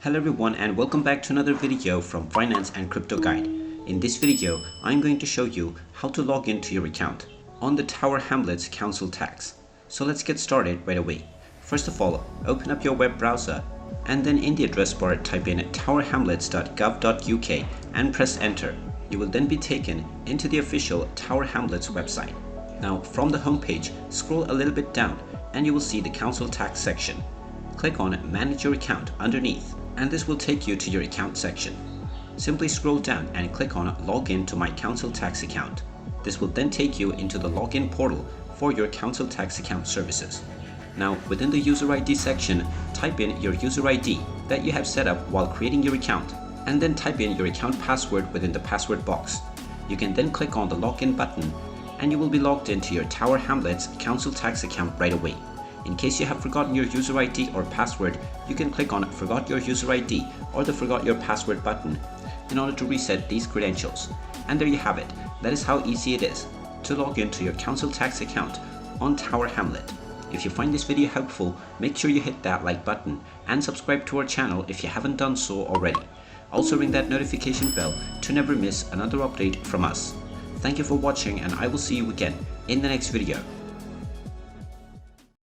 Hello everyone and welcome back to another video from Finance and Crypto Guide. In this video, I'm going to show you how to log into your account on the Tower Hamlets Council Tax. So let's get started right away. First of all, open up your web browser and then in the address bar type in towerhamlets.gov.uk and press enter. You will then be taken into the official Tower Hamlets website. Now from the homepage, scroll a little bit down and you will see the Council Tax section. Click on Manage Your Account underneath and this will take you to your account section. Simply scroll down and click on Login to my Council Tax account. This will then take you into the login portal for your Council Tax account services. Now within the User ID section, type in your user ID that you have set up while creating your account and then type in your account password within the password box. You can then click on the login button and you will be logged into your Tower Hamlets Council Tax account right away. In case you have forgotten your user ID or password, you can click on Forgot Your User ID or the Forgot Your Password button in order to reset these credentials. And there you have it. That is how easy it is to log into your Council Tax account on Tower Hamlet. If you find this video helpful, make sure you hit that like button and subscribe to our channel if you haven't done so already. Also ring that notification bell to never miss another update from us. Thank you for watching and I will see you again in the next video.